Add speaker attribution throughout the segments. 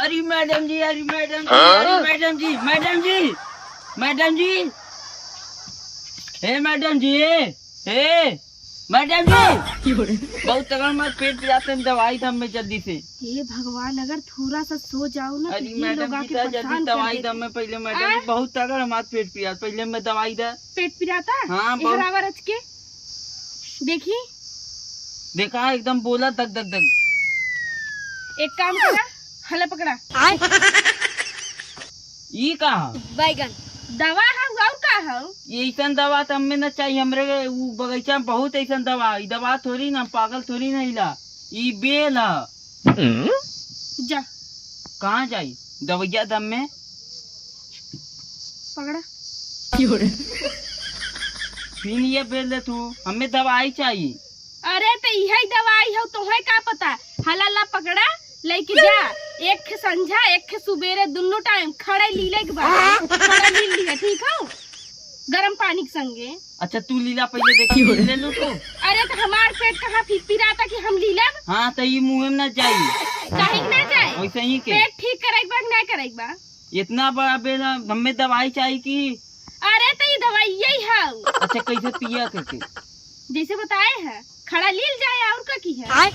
Speaker 1: अरे मैडम जी, अरे मैडम जी, अरे मैडम जी, मैडम जी, मैडम जी, हे मैडम जी, हे मैडम जी, बहुत तगड़ा मत पेट पे जाते हैं, दवाई दम में जल्दी से।
Speaker 2: हे भगवान, अगर थोड़ा सा सो जाओ ना तो
Speaker 1: अरे
Speaker 2: ये
Speaker 1: मैडम
Speaker 2: लोग
Speaker 1: जी,
Speaker 2: आके
Speaker 1: जल्दी
Speaker 2: परेशान कर
Speaker 1: दवाई
Speaker 2: देते।
Speaker 1: दम में पहले मैडम जी, बहुत तगड़ा मत पेट पिया, पहले मैं दवाई दे।
Speaker 2: पेट पिराता?
Speaker 1: हाँ, बहुत।
Speaker 2: हरावा रच के देखी,
Speaker 1: देखा एकदम बोला दग दग दग।
Speaker 2: एक काम करा, हला पकड़ा।
Speaker 1: ये कहा
Speaker 2: बैगन दवा है और का है?
Speaker 1: ये ऐसा दवा तो हमें न चाहिए, हमरे वो बगीचा में बहुत ऐसा दवा, ये दवा थोड़ी ना, पागल थोड़ी ना हिला, ये बेल है।
Speaker 2: जा
Speaker 1: कहाँ जाई दवैया दम में
Speaker 2: पकड़ा।
Speaker 1: फिर ये बेल दे तू, हमें दवाई चाहिए।
Speaker 2: अरे तो यही दवाई है, तुम्हें का पता? हला पकड़ा, लेके जा। एक खे संझा, एक खे सुबेरे, दोनों टाइम खड़े लीले के बाद खड़ा लील लिया, ठीक है? गरम पानी के संगे।
Speaker 1: अच्छा तू लीला पहले देखी ले लो तो।
Speaker 2: अरे तो हमार पेट कहाँ पिराता कि हम लीलब?
Speaker 1: हाँ तो ये मुँह में न जाये,
Speaker 2: कहीं ना जाए,
Speaker 1: वैसे ही के
Speaker 2: पेट ठीक करेगा बा ना करेगा?
Speaker 1: इतना बड़ा बेल है, हमें दवाई चाहिए कि।
Speaker 2: अरे तो ये दवाई यही है।
Speaker 1: अच्छा कैसे पिया करके?
Speaker 2: जैसे बताए है, खड़ा लील जाए और का की है?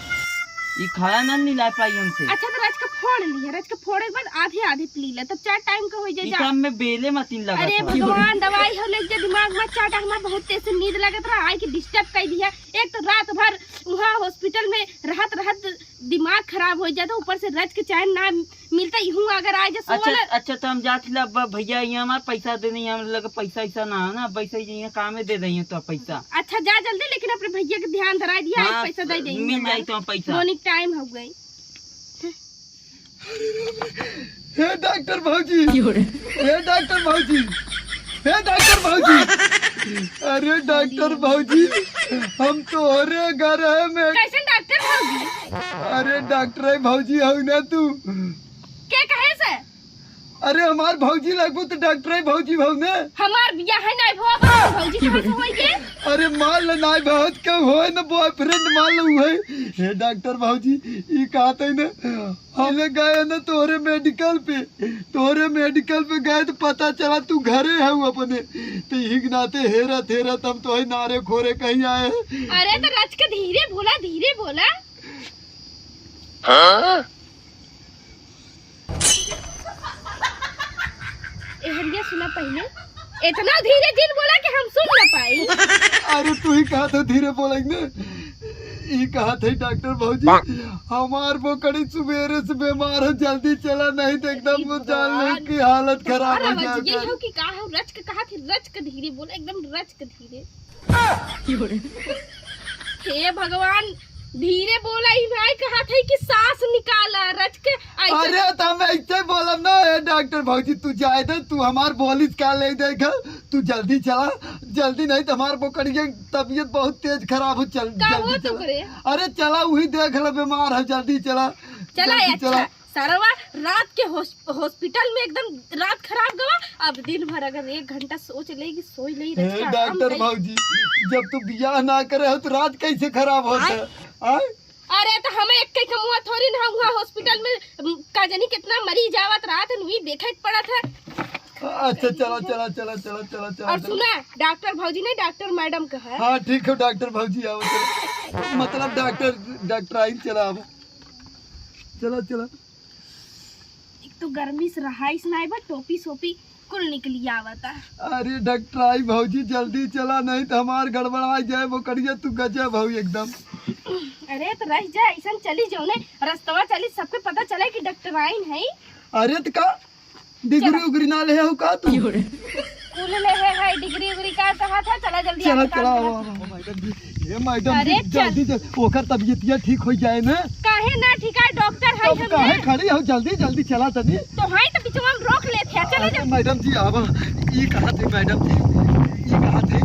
Speaker 1: ये खड़ा ना ला पाई हमसे।
Speaker 2: अच्छा तो रच के फोड़ लिया, रच के फोड़े के बाद आधे आधे पी ले, तब 4 टाइम का हो जाए।
Speaker 1: ये काम में बेले मतीन लगा
Speaker 2: अरे
Speaker 1: था।
Speaker 2: भगवान, दवाई हो लेके दिमाग में 4 टाइम में बहुत तेज से नींद लगत रहा, आई के डिस्टर्ब कर दिया। एक तो रात भर वहाँ हॉस्पिटल में रहत रहत दिमाग खराब हो जाता, ऊपर से रच के चैन ना मिलता। यूं अगर आ जाए
Speaker 1: अच्छा अच्छा तो हम जाते ला भैया, यहाँ हमारे पैसा दे नहीं, हम लगे पैसा ऐसा ना है ना, पैसा यहाँ काम में दे देंगे तो पैसा।
Speaker 2: अच्छा जा जल्दी, लेकिन अपने भैया के ध्यान धरा दिया।
Speaker 1: हाँ,
Speaker 2: पैसा दे देंगे,
Speaker 1: मिल जाए तो पैसा।
Speaker 2: मोनिक टाइम हो गई।
Speaker 3: हे डॉक्टर भाजी, हे डॉक्टर भाजी, हे डॉक्टर भाजी, अरे डॉक्टर भाजी, हम तो अरे घर है में।
Speaker 2: कैसे डॉक्टर होगी?
Speaker 3: अरे डॉक्टर भाजी हो ना तू?
Speaker 2: क्या कहे से?
Speaker 3: अरे हमार भौजी लगभग तो डॉक्टर भौजी भाव ने।
Speaker 2: हमार बिया है ना भौजी कहाँ से होई?
Speaker 3: अरे मान लो ना बहुत कम हो ना, बॉयफ्रेंड मान लो है। हे डॉक्टर भाजी, ये कहते ना हमें गए ना तोहरे मेडिकल पे गए तो पता चला तू घरे है अपने, तो यही नाते हेरत हेरत हम तो नारे खोरे कहीं आए।
Speaker 2: अरे तो रच के धीरे बोला, धीरे बोला। हरिया सुना पहले, इतना धीरे दिल बोला कि हम सुन न पाई।
Speaker 3: अरे तू ही कहा था धीरे बोलेंगे, ये कहा था डॉक्टर भाजी हमार वो कड़ी सुबेरे से बीमार है, जल्दी चला नहीं तो एकदम वो जानने की हालत खराब हो जाएगी।
Speaker 2: ये हो कि कहा हो, रच के कहा कि रच के धीरे बोला, एकदम रच के धीरे। हे भगवान, धीरे बोला ही भाई, कहा था कि सांस निकाला, रच के।
Speaker 3: अरे तो हम ऐसे बोला ना, डॉक्टर भाजी तू जाए थे, तू हमार बोलिस क्या ले देगा, तू जल्दी चला, जल्दी नहीं तो हमार बोकड़ी की तबीयत बहुत तेज खराब हो। जल्दी
Speaker 2: तो करे?
Speaker 3: अरे चला वही देख लो, बीमार है, जल्दी चला
Speaker 2: अच्छा सरवा, रात के हॉस्पिटल में एकदम रात खराब गवा। अब दिन भर अगर 1 घंटा सोच लेगी, सोई नहीं।
Speaker 3: डॉक्टर भाजी जब तू बियाह ना करे हो तो रात कैसे खराब होता है?
Speaker 2: अरे तो हमें एक कई कमुआ थोड़ी ना, हुआ हॉस्पिटल में का जानी कितना मरीज आवत रात नुई देखे पड़ा था।
Speaker 3: अच्छा चला चला चला चला चला चला।
Speaker 2: और सुना, डॉक्टर भाजी नहीं, डॉक्टर मैडम का है।
Speaker 3: हाँ ठीक है डॉक्टर भाजी आओ, मतलब डॉक्टर आई चला अब, चला चला।
Speaker 2: एक तो गर्मी से रहाइस नहीं बा, टोपी सोपी कुल निकली आवता।
Speaker 3: अरे डॉक्टर आई भाजी जल्दी चला, नहीं तो हमार गड़बड़ा जाए वो करिए, तू गजब भाई एकदम।
Speaker 2: अरे तो रह जा, ऐसा चली जाओ ने, रास्तवा चली, सबके पता चले कि डॉक्टर आइन है।
Speaker 3: अरे तो का डिग्री उग्री ना ले हो का तू?
Speaker 2: कुल ले है डिग्री उग्री का कहा था। चला जल्दी,
Speaker 3: चला चला मैडम जी, ये मैडम जी जल्दी जल्दी ओकर तबीयत ठीक हो जाए ना।
Speaker 2: काहे ना ठीक है, डॉक्टर है हम।
Speaker 3: काहे खड़ी हो, जल्दी जल्दी चला तनी।
Speaker 2: तो हां तो बीचवा में रोक ले थे। चले जा
Speaker 3: मैडम जी आवा, ये कहा थे मैडम जी, ये कहा थे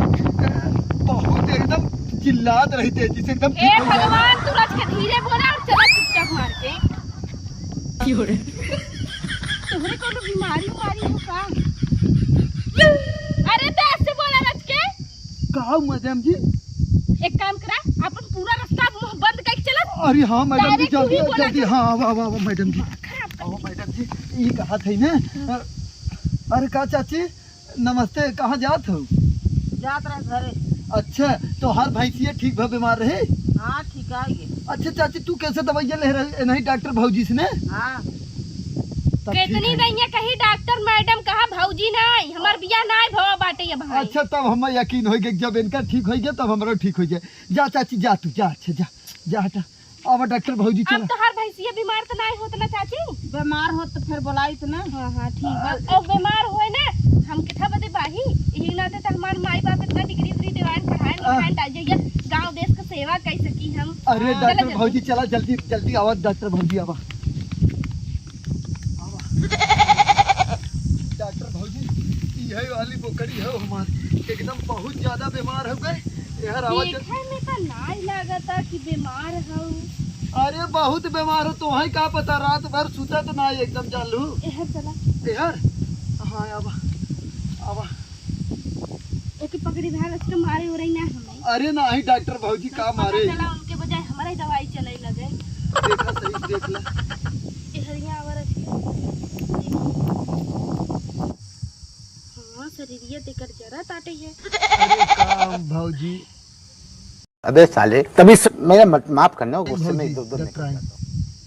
Speaker 3: बहुत एकदम चिल्लात रही थे जिसे एकदम।
Speaker 2: ए भगवान, तू रच के धीरे बोला और चला चुपचाप मार के।
Speaker 3: की हो रे?
Speaker 2: तोहरे कोनो बीमारी हो का? अरे तो ऐसे बोला रच के।
Speaker 3: कहा मैडम जी?
Speaker 2: एक काम करा, अपन पूरा रास्ता मुंह बंद करके चला।
Speaker 3: अरे हाँ मैडम जी जल्दी जल्दी, हाँ आवा मैडम जी। आओ मैडम जी, ये कहा थी ना। अरे का चाची नमस्ते, कहाँ जात हो?
Speaker 1: जात रहे घरे।
Speaker 3: अच्छा तो हर भैंसिया ठीक भा बीमार रहे?
Speaker 1: हाँ ठीक है ये।
Speaker 3: अच्छा चाची तू कैसे दवाइया ले रहे नहीं डॉक्टर भौजी से ने?
Speaker 1: हाँ
Speaker 3: तब ठीक
Speaker 2: कितनी
Speaker 3: है।
Speaker 2: दैया कही डॉक्टर मैडम कहा भौजी नहीं हमार बिया नहीं भवा बाटे ये भाई।
Speaker 3: अच्छा तब हमें यकीन हो गया कि जब इनका ठीक हो गया तब हमारा ठीक हो जाए। जा चाची जा, तू जा। अच्छा जा जा हटा। अब डॉक्टर भौजी
Speaker 2: अब
Speaker 3: चला।
Speaker 2: तो हर भैंसिया बीमार तो नहीं होत ना चाची?
Speaker 1: बीमार हो तो फिर बोलाई तो ना।
Speaker 2: हाँ हाँ ठीक बा। और बीमार होए ना हम किथा बदे बाही यही नाते तो हमार माई बाप इतना डिग्री उग्री देवान पढ़ाए लिखाए डाल जाइए गांव देश का सेवा कर सकी हम।
Speaker 3: अरे
Speaker 2: चला
Speaker 3: डॉक्टर
Speaker 2: जल्दी।
Speaker 3: भौजी चला जल्दी जल्दी आवा, डॉक्टर भौजी आवा। डॉक्टर भौजी यही वाली बोकरी है हमारी, एकदम बहुत ज्यादा बीमार हो गए। यार आवाज
Speaker 2: देखे में तो नहीं लगता कि बीमार हो।
Speaker 3: अरे बहुत बीमार हो तो है का पता, रात भर सुता तो ना एकदम चालू।
Speaker 2: एहर चला
Speaker 3: यार हाँ आवा आवा।
Speaker 2: ओके पकड़ी धार उसके मारे हो रही ना हमें।
Speaker 3: अरे ना ही डॉक्टर भौजी का मारे।
Speaker 2: चला उनके बजाय हमारे दवाई चले लगे।
Speaker 3: देखा सही देख ला।
Speaker 2: एहरिया आवर हाँ शरीरिया देकर जरा ताटे है।
Speaker 3: अरे काम भौजी।
Speaker 4: अबे साले तभी मेरा माफ करना, गुस्से में इधर उधर निकल जाता हूं।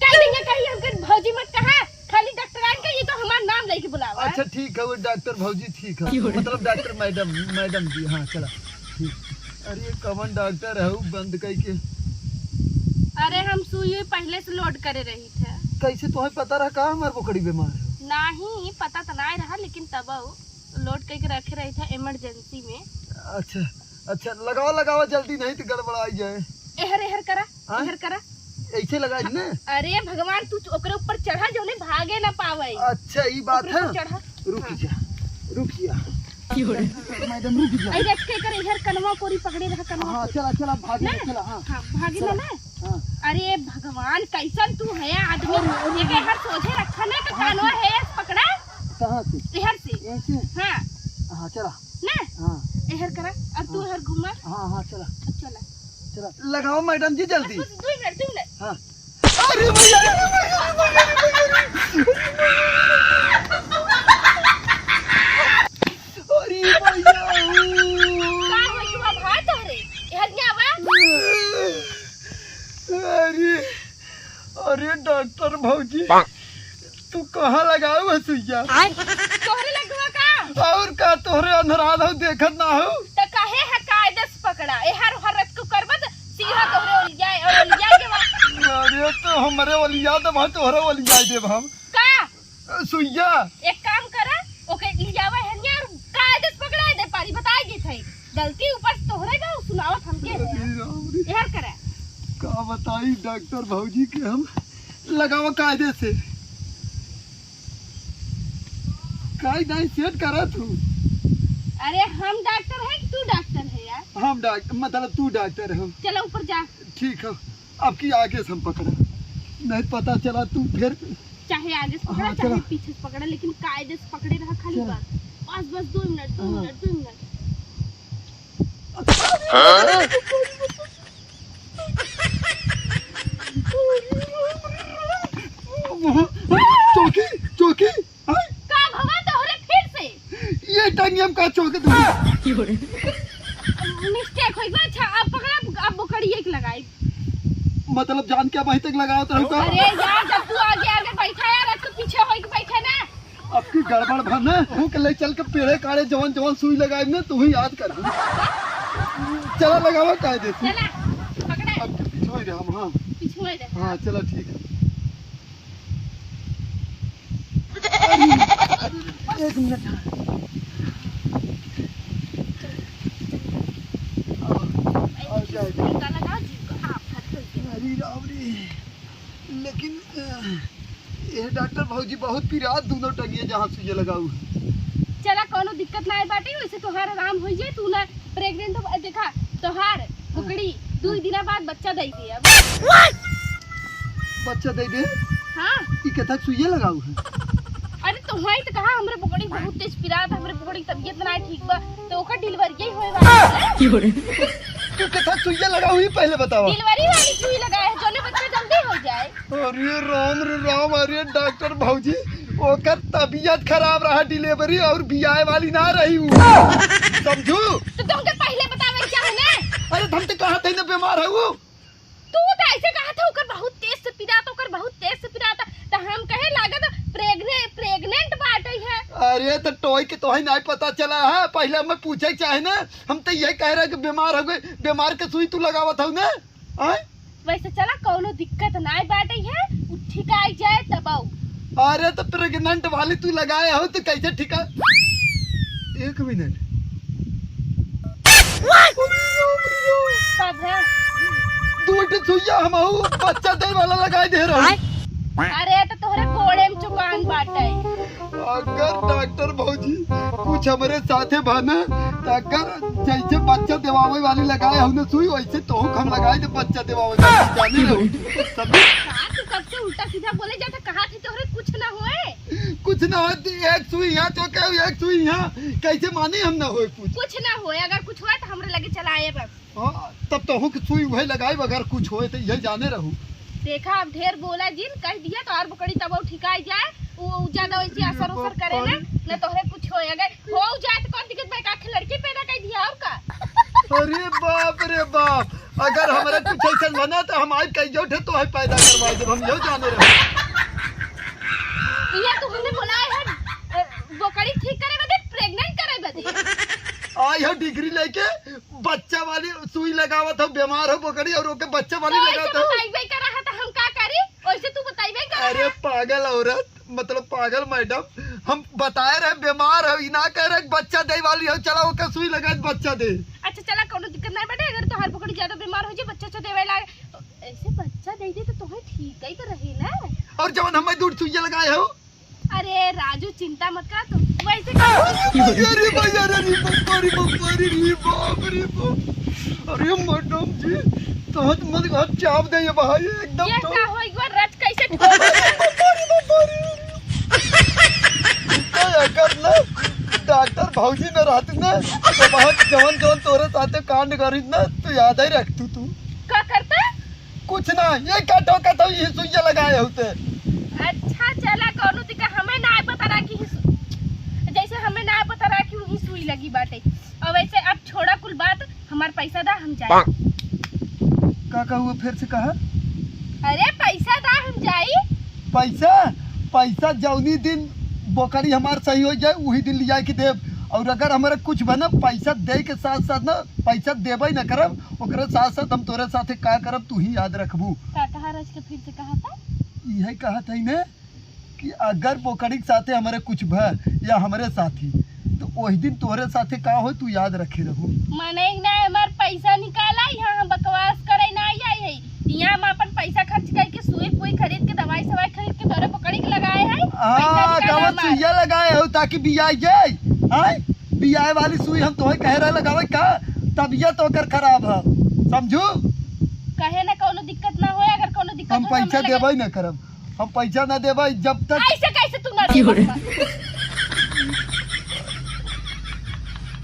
Speaker 2: कह देंगे कहीं हमके भौजी मत कहा, खाली डॉक्टरान का ये तो हमारा नाम लेके बुलावा।
Speaker 3: अच्छा ठीक है वो डॉक्टर भौजी ठीक है, मतलब डॉक्टर मैडम जी। हाँ चला ठीक। अरे ये कौन डॉक्टर है वो बंद करके?
Speaker 2: अरे हम सुई पहले से लोड करे रही थे।
Speaker 3: कैसे तुम्हें पता रहा कहाँ हमारे बोकड़ी बीमार है?
Speaker 2: नहीं पता तो नहीं रहा लेकिन तब लोड करके रखे रही था इमरजेंसी में।
Speaker 3: अच्छा अच्छा लगाओ लगाओ जल्दी, नहीं तो गड़बड़ाई जाए।
Speaker 2: एहर एहर करा
Speaker 3: हाँ?
Speaker 2: एहर करा।
Speaker 3: ऐसे लगाई ना।
Speaker 2: अरे भगवान तू ओकरे ऊपर चढ़ा जो ने भागे ना पावे।
Speaker 3: अच्छा ये बात है।
Speaker 2: चढ़ा
Speaker 3: रुक जा रुक जा मैडम रुक जा।
Speaker 2: आई देख के करे एहर कनवा कोरी पकड़े रहा कनवा।
Speaker 3: हाँ चला चला भागे
Speaker 2: ना?
Speaker 3: चला। हाँ
Speaker 2: हाँ भागे ना ना।
Speaker 3: हाँ
Speaker 2: अरे भगवान कैसन तू है आदमी, ये के हर सोचे रखा ना कि कानवा है पकड़ा
Speaker 3: कहाँ से?
Speaker 2: एहर से।
Speaker 3: ऐसे
Speaker 2: हाँ
Speaker 3: हाँ चला।
Speaker 2: ना
Speaker 3: हाँ
Speaker 2: एहर करा अब तू एहर घुमा।
Speaker 3: हाँ हाँ चला
Speaker 2: अब चला
Speaker 3: चला लगाओ मैडम जी जल्दी।
Speaker 2: बस 2 मिनट।
Speaker 3: हाँ अरे भैया अरे भैया
Speaker 2: का हो तू अब हाथ धरे एहर क्या बा?
Speaker 3: अरे अरे डॉक्टर भौजी तू कहाँ लगाओ है सुइया?
Speaker 2: तोहरे लगवा का
Speaker 3: और का तोहरे अंधराध हो देखत ना हो?
Speaker 2: त काहे है कायदे से पकड़ा एहर हरत को करबत सीधा तोहरे ओलिया के बा।
Speaker 3: अरे तो हमारे वलिया तो भाई तोहरे वलिया देव हम
Speaker 2: का
Speaker 3: सुइया।
Speaker 2: एक काम करा ओके लियावा है यार कायदे से पकड़ा दे पारी बताई गे थे गलती ऊपर से तोहरे का सुनावत हमके
Speaker 3: अरे राम रे,
Speaker 2: एहर करा।
Speaker 3: का बताई डॉक्टर भौजी के हम लगाओ कायदे से। कायदा सेट करा तू।
Speaker 2: अरे हम डॉक्टर है कि तू डॉक्टर है यार?
Speaker 3: हम डॉक्टर मतलब तू डॉक्टर हो।
Speaker 2: चलो ऊपर जा।
Speaker 3: ठीक है अब की आगे से हम पकड़ा, नहीं पता चला तू फिर।
Speaker 2: चाहे आगे से पकड़ा
Speaker 3: हाँ,
Speaker 2: चाहे
Speaker 3: चलो।
Speaker 2: पीछे से पकड़ा लेकिन कायदे से पकड़े रहा खाली
Speaker 3: चलो।
Speaker 2: बस बस 2 मिनट 2
Speaker 3: हाँ।
Speaker 2: Minute 2 minute.
Speaker 3: चौकी चौकी हाय,
Speaker 2: का भवा तोहरे फिर से
Speaker 3: ये टाइम का चौकी
Speaker 2: मिस्टेक होई बा। अच्छा अब पकड़ा अब बुकड़ी एक लगाई।
Speaker 3: मतलब जान के वहीं तक लगाओ तो का
Speaker 2: अरे यार जब तू आगे आगे बैठा यार अब तो पीछे होई के बैठे ना।
Speaker 3: अब की गड़बड़ भरना हूँ के ले चल के पेड़े काड़े जवान जवान सुई लगाए ना तू ही याद कर। चला लगावा कायदे से।
Speaker 2: चला पकड़ा
Speaker 3: अब के पीछे ही रहा हम। हाँ
Speaker 2: पीछे होई दे।
Speaker 3: हाँ चला ठीक है। एक मिनट
Speaker 2: टीका लगा जीव का हाथ फट गई।
Speaker 3: अरे राम रे, लेकिन ये डॉक्टर भौजी बहुत पिरात दोनों टंगिए जहाँ सुइया लगाऊ।
Speaker 2: चला कोनो दिक्कत ना है बाटे वैसे तोहार आराम हो जाए। तू ना प्रेग्नेंट हो देखा तोहार बुकड़ी 2 दिन बाद बच्चा दे दिया।
Speaker 3: बच्चा दे दे।
Speaker 2: हाँ
Speaker 3: ये कथा सुइया लगाऊ है?
Speaker 2: अरे तुम्हारी तो कहा हमरे बुकड़ी बहुत तेज पिरात हमरे बुकड़ी तबीयत ना ठीक बा तो ओकर डिलीवरी ही होए वाला है।
Speaker 3: तू के साथ सुइया लगा हुई पहले बताओ।
Speaker 2: डिलीवरी वाली सुई लगाए है जोने बच्चा जल्दी हो जाए।
Speaker 3: अरे राम रे राम, अरे डॉक्टर भाजी ओकर तबीयत खराब रहा डिलीवरी और बियाह वाली ना रही हूँ समझू।
Speaker 2: तो तुमके पहले बतावे क्या है ना।
Speaker 3: अरे हम तो कहा थे ना बीमार है वो।
Speaker 2: तू तो ऐसे कहा था ओकर बहुत तेज से पिराता, ओकर बहुत तेज से पिराता, तो हम कहे लागत प्रेग्नेंट बाटे है।
Speaker 3: अरे तो टॉय के तो ही नहीं पता चला है, पहले हमें पूछे चाहे ना। हम तो यही कह रहे कि बीमार हो गए, बीमार के सुई तू लगावत हो ना।
Speaker 2: वैसे चला कोनो दिक्कत नहीं बाटे है, उ ठीक आ जाए तब आओ।
Speaker 3: अरे तो प्रेग्नेंट वाली तू लगाए हो तो कैसे ठीक है। एक मिनट
Speaker 2: कब है?
Speaker 3: दूध सुइया हम बच्चा दे वाला लगाए दे रहा।
Speaker 2: अरे तो तोहरे कोड़े में चुकान बाटे।
Speaker 3: अगर डॉक्टर भौजी कुछ हमारे साथे भाना तो अगर जैसे बच्चा देवावे वाली लगाए हमने सुई वैसे तो हम लगाए तो बच्चा देवावे वाली जाने रहो सब।
Speaker 2: तू कब से उल्टा सीधा बोले जाता, कहा थी तोहरे कुछ ना होए।
Speaker 3: कुछ ना हो, एक सुई यहाँ तो क्या एक सुई यहाँ, कैसे माने हम ना हो
Speaker 2: कुछ ना होए, अगर कुछ हुआ तो हमरे लगे चलाए बस।
Speaker 3: तब तो हूँ सुई वही लगाए अगर कुछ होए तो यही जाने रहूँ।
Speaker 2: देखा अब ढेर बोला जिन कह दिया तो और बकड़ी तब वो ठिकाई जाए, वो ज्यादा वैसे असर उसर करे ना, न तोहरे कुछ होए, अगर हो जाए तो कौन दिक्कत भाई, का लड़की पैदा कर दिया और का।
Speaker 3: अरे बाप रे बाप, अगर हमारा कुछ ऐसा बना तो हम आज कहीं उठे तो पैदा करवाए जब हम यो जाने रहे।
Speaker 2: ये तू हमने बुलाए है बकरी ठीक करे बदे, प्रेग्नेंट करे बदे
Speaker 3: आई हो डिग्री लेके बच्चा वाली सुई लगावत हो, बीमार हो बकरी और ओके बच्चा वाली लगावत हो।
Speaker 2: बताइबे करा है तो हम का करी, वैसे तू बताइबे करा।
Speaker 3: अरे पागल औरत, मतलब पागल मैडम, हम बताए रहे बीमार हो, ना कह रहे बच्चा दे वाली हो, चला ओके सुई लगा बच्चा दे।
Speaker 2: अच्छा चला कोनो दिक्कत नहीं बेटे, अगर तोहर बकरी ज्यादा बीमार हो जाए बच्चा देवे लागे तो ऐसे बच्चा दे दे तो तोहे ठीक ही तो रही ना।
Speaker 3: और जब हमें दूध सुइया लगाए हो।
Speaker 2: अरे राजू चिंता मत कर, तू वैसे
Speaker 3: अरे भाई अरे बाप रे बाप। अरे मैडम जी तो मत चाप दे ये भाई एकदम।
Speaker 2: ये का हो एक बार रच कैसे
Speaker 3: अगर ना डॉक्टर भौजी न रहती ना तो बहुत जवन जवन तोरे साथे कांड करी ना तो याद ही रख तू
Speaker 2: का करता।
Speaker 3: कुछ ना ये काटो का तो ये सुइया लगाए होते।
Speaker 2: अच्छा चला कोनो दिक्कत हमें ना पता रहा कि जैसे हमें ना पता रहा कि वही सुई लगी बाटे। और वैसे अब छोड़ा कुल बात, हमार पैसा दा हम जाए।
Speaker 3: का हुआ फिर से कहा।
Speaker 2: अरे पैसा दा हम जाई।
Speaker 3: पैसा पैसा जौनी दिन बकरी हमार सही हो जाए वही दिन लिया के देव। और अगर हमारा कुछ बना पैसा दे के साथ साथ ना पैसा देबे न करब, ओकरे साथ साथ हम तोरे साथे का करब तू ही याद रखबू।
Speaker 2: का कहा रज के फिर से कहा था,
Speaker 3: यही कहा था ना कि अगर बकरी के साथे हमारे कुछ भ या हमारे साथी तो वही दिन तोरे साथे का हो तू याद रखे रहू।
Speaker 2: मने ना हमार पैसा निकाला, यहाँ हम बकवास करे ना आई है, यहाँ हम अपन पैसा खर्च करके सुई पुई खरीद के दवाई सवाई खरीद के तोरे बकरी के लगाए है।
Speaker 3: हाँ सुइया लगाए हो ताकि बियाह जाए। हां बियाह वाली सुई हम तोहे कह रहे लगावे का तबीयत ओकर खराब है समझू।
Speaker 2: कहे ना कोनो दिक्कत ना होए, अगर कोनो दिक्कत
Speaker 3: हम पैसा देबे न करब, हम पैसा न देबे जब तक।
Speaker 2: ऐसे कैसे तू ना देबे।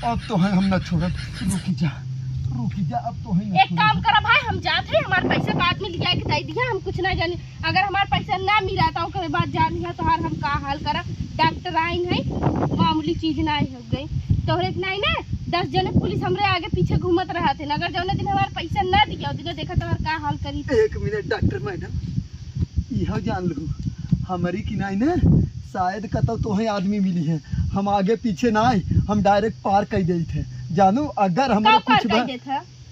Speaker 3: अब तो है हम न छोड़ब, रुकी जा अब तो है।
Speaker 2: एक काम करा भाई, हम जाते हैं, हमारे पैसे बाद में लिया के दे दिया, हम कुछ ना जाने। अगर हमारे पैसा ना मिला तो ओकरे बाद जान लिया तो हम का हाल करा। डॉक्टर आइन है, मामूली चीज ना हो गई तोहरे नहीं ना 10 जने पुलिस हमरे आगे पीछे घूमत रहा थे, अगर जौने दिन हमारे पैसा ना दिया दिन देखा तो का हाल करी।
Speaker 3: एक मिनट डॉक्टर मैडम, यह जान लू हमारी की नहीं ना शायद कतो तोहे आदमी मिली है, हम आगे पीछे ना आए, हम डायरेक्ट पार कर गई थे जानू। अगर हमारा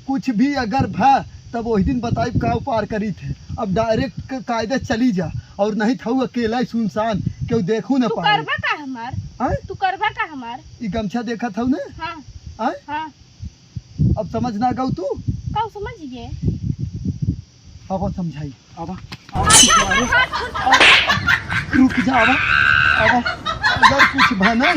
Speaker 3: कुछ भी अगर भा तब वही दिन बताई का पार करी थे। अब डायरेक्ट कायदे चली जा और नहीं था अकेला सुनसान क्यों देखू ना पाए।
Speaker 2: करबा का हमार तू करबा का हमार
Speaker 3: ई गमछा देखा था ना।
Speaker 2: हां हां
Speaker 3: अब समझ ना गऊ तू
Speaker 2: का समझिए।
Speaker 3: अब समझाई अब रुक जा अब अगर कुछ बना